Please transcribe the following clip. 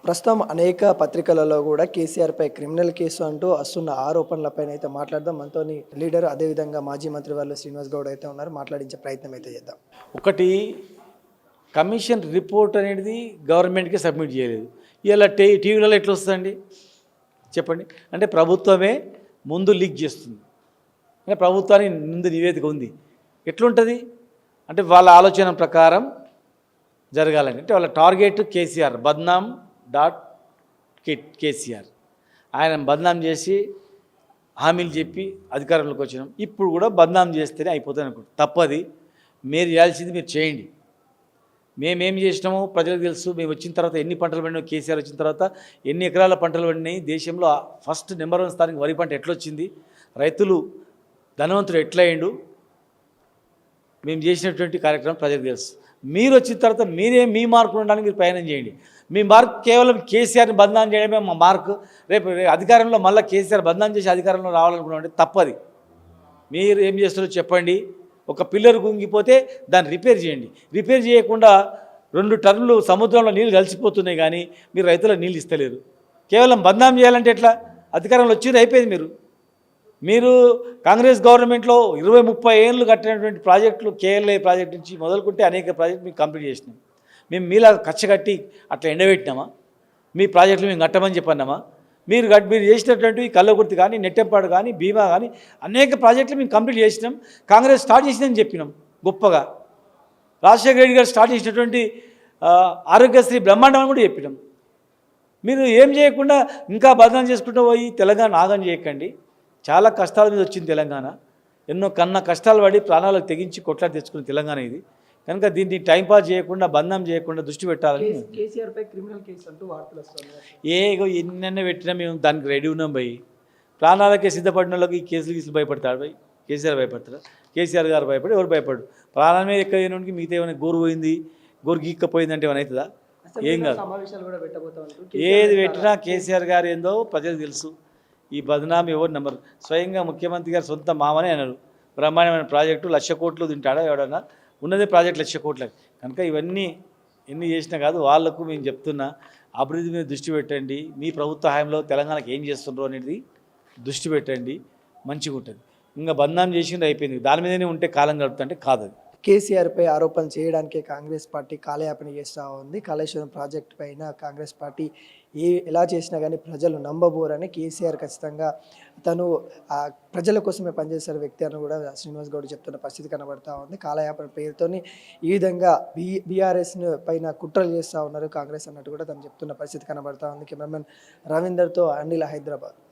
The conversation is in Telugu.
ప్రస్తుతం అనేక పత్రికలలో కూడా కేసీఆర్పై క్రిమినల్ కేసు అంటూ వస్తున్న ఆరోపణలపైన అయితే మాట్లాడదాం. మనతోని లీడర్ అదేవిధంగా మాజీ మంత్రి వాళ్ళు శ్రీనివాస్ గౌడ్ అయితే ఉన్నారు. మాట్లాడించే ప్రయత్నం అయితే చేద్దాం. ఒకటి కమిషన్ రిపోర్ట్ అనేది గవర్నమెంట్కి సబ్మిట్ చేయలేదు. ఇలా టీవీలలో ఎట్లా వస్తుందండి చెప్పండి. అంటే ప్రభుత్వమే ముందు లీక్ చేస్తుంది. అంటే ప్రభుత్వానికి ముందు నివేదిక ఉంది. ఎట్లుంటుంది అంటే వాళ్ళ ఆలోచన ప్రకారం జరగాలని. అంటే వాళ్ళ టార్గెట్ కేసీఆర్, బద్నాం డాట్ కేసీఆర్. ఆయన బద్నాం చేసి హామీలు చెప్పి అధికారంలోకి వచ్చినాం. ఇప్పుడు కూడా బద్నాం చేస్తేనే అయిపోతుంది అనుకుంటాం. తప్పది. మీరు చేయాల్సింది మీరు చేయండి. మేమేం చేసినామో ప్రజలకు తెలుసు. మేము వచ్చిన తర్వాత ఎన్ని పంటలు పండినాయో, కేసీఆర్ వచ్చిన తర్వాత ఎన్ని ఎకరాల పంటలు పండినాయి, దేశంలో ఫస్ట్ నెంబర్ 1 స్థానానికి వరి పంట ఎట్లొచ్చింది, రైతులు ధనవంతుడు ఎట్లయిండు, మేము చేసినటువంటి కార్యక్రమం ప్రజలకు తెలుసు. మీరు వచ్చిన తర్వాత మీ మార్కులు ఉండడానికి మీరు ప్రయాణం చేయండి. మీ మార్క్ కేవలం కేసీఆర్ని బదనాం చేయడమే మా మార్కు. రేపు అధికారంలో మళ్ళీ కేసీఆర్ బదనాం చేసి అధికారంలో రావాలనుకున్నామంటే తప్పది. మీరు ఏం చేస్తారో చెప్పండి. ఒక పిల్లర్ గుంగిపోతే దాన్ని రిపేర్ చేయండి. రిపేర్ చేయకుండా 2 టర్ములు సముద్రంలో నీళ్ళు కలిసిపోతున్నాయి కానీ మీరు రైతులకు నీళ్ళు ఇస్తలేరు. కేవలం బదనాం చేయాలంటే ఎట్లా? అధికారంలో వచ్చింది అయిపోయింది. మీరు కాంగ్రెస్ గవర్నమెంట్లో 20-30 ఏళ్ళు కట్టినటువంటి ప్రాజెక్టులు, కేఎల్ఐ ప్రాజెక్ట్ నుంచి మొదలుకుంటే అనేక ప్రాజెక్టులు మీకు కంప్లీట్ చేసినాం. మేము మీలా కచ్చగట్టి అట్లా ఎండబెట్టినామా? మీ ప్రాజెక్టులు మేము కట్టమని చెప్పన్నామా? మీరు చేసినటువంటి కల్లకుర్తి కానీ, నెట్టెంపాడు కానీ, భీమా కానీ అనేక ప్రాజెక్టులు మేము కంప్లీట్ చేసినాం. కాంగ్రెస్ స్టార్ట్ చేసిందని చెప్పినాం గొప్పగా. రాజశేఖర రెడ్డి గారు స్టార్ట్ చేసినటువంటి ఆరోగ్యశ్రీ బ్రహ్మాండం కూడా చెప్పినాం. మీరు ఏం చేయకుండా ఇంకా బదనాం చేసుకుంటూ పోయి తెలంగాణ ఆగం చేయకండి. చాలా కష్టాల మీద వచ్చింది తెలంగాణ. ఎన్నో కష్టాలు పడి ప్రాణాలకు తెగించి కొట్లాడి తెచ్చుకున్న తెలంగాణ ఇది. కనుక దీన్ని టైంపాస్ చేయకుండా, బంధం చేయకుండా దృష్టి పెట్టాలని. కేసీఆర్పై క్రిమినల్ కేసు అంటూ వార్తలు వస్తున్నాయి. ఎన్నెన్న పెట్టినా మేము దానికి రెడీ ఉన్నాం పోయి. ప్రాణాలకే సిద్ధపడిన వాళ్ళకి ఈ కేసులు భయపడతాడు పోయి. కేసీఆర్ భయపడతాడు? కేసీఆర్ గారు భయపడి ఎవరు భయపడు? ప్రాణాల మీద ఎక్కడ అయినోడికి మిగతా ఏమైనా గోరు పోయింది, గోరు గీక్కపోయిందంటే ఏమైనా అవుతుందా? ఏం కాదు. ఏది పెట్టినా కేసీఆర్ గారు ఏందో ప్రజలకు తెలుసు. ఈ బదనాం ఎవరు నమ్మరు. స్వయంగా ముఖ్యమంత్రి గారు సొంత మామనే అన్నారు. బ్రహ్మాండమైన ప్రాజెక్టు 1,00,000 కోట్లు తింటాడా ఎవడన్నా? ఉన్నదే ప్రాజెక్ట్ 1,00,000 కోట్లకి. కనుక ఇవన్నీ ఎన్ని చేసినా కాదు. వాళ్లకు మేము చెప్తున్నా, అభివృద్ధి మీద దృష్టి పెట్టండి. మీ ప్రభుత్వ హయాంలో తెలంగాణకు ఏం చేస్తుండ్రో అనేది దృష్టి పెట్టండి, మంచిగా ఉంటుంది. ఇంకా బదనాం చేసింది అయిపోయింది. దాని మీదనే ఉంటే కాలం గడుపుతుంటే కాదు. అది కేసీఆర్పై ఆరోపణలు చేయడానికే కాంగ్రెస్ పార్టీ కాలయాపన చేస్తూ ఉంది. కాళేశ్వరం ప్రాజెక్టు పైన కాంగ్రెస్ పార్టీ ఎలా చేసినా కానీ ప్రజలు నమ్మబోరని, కేసీఆర్ ఖచ్చితంగా తను ప్రజల కోసమే పనిచేసే వ్యక్తి అని కూడా శ్రీనివాస్ గౌడ్ చెప్తున్న పరిస్థితి కనబడతా ఉంది. కాలయాపన పేరుతోని ఈ విధంగా బీఆర్ఎస్ పైన కుట్రలు చేస్తూ ఉన్నారు కాంగ్రెస్ అన్నట్టు కూడా తను చెప్తున్న పరిస్థితి కనబడతా ఉంది. కెమెరామెన్ రవీందర్తో అనిల్, హైదరాబాద్.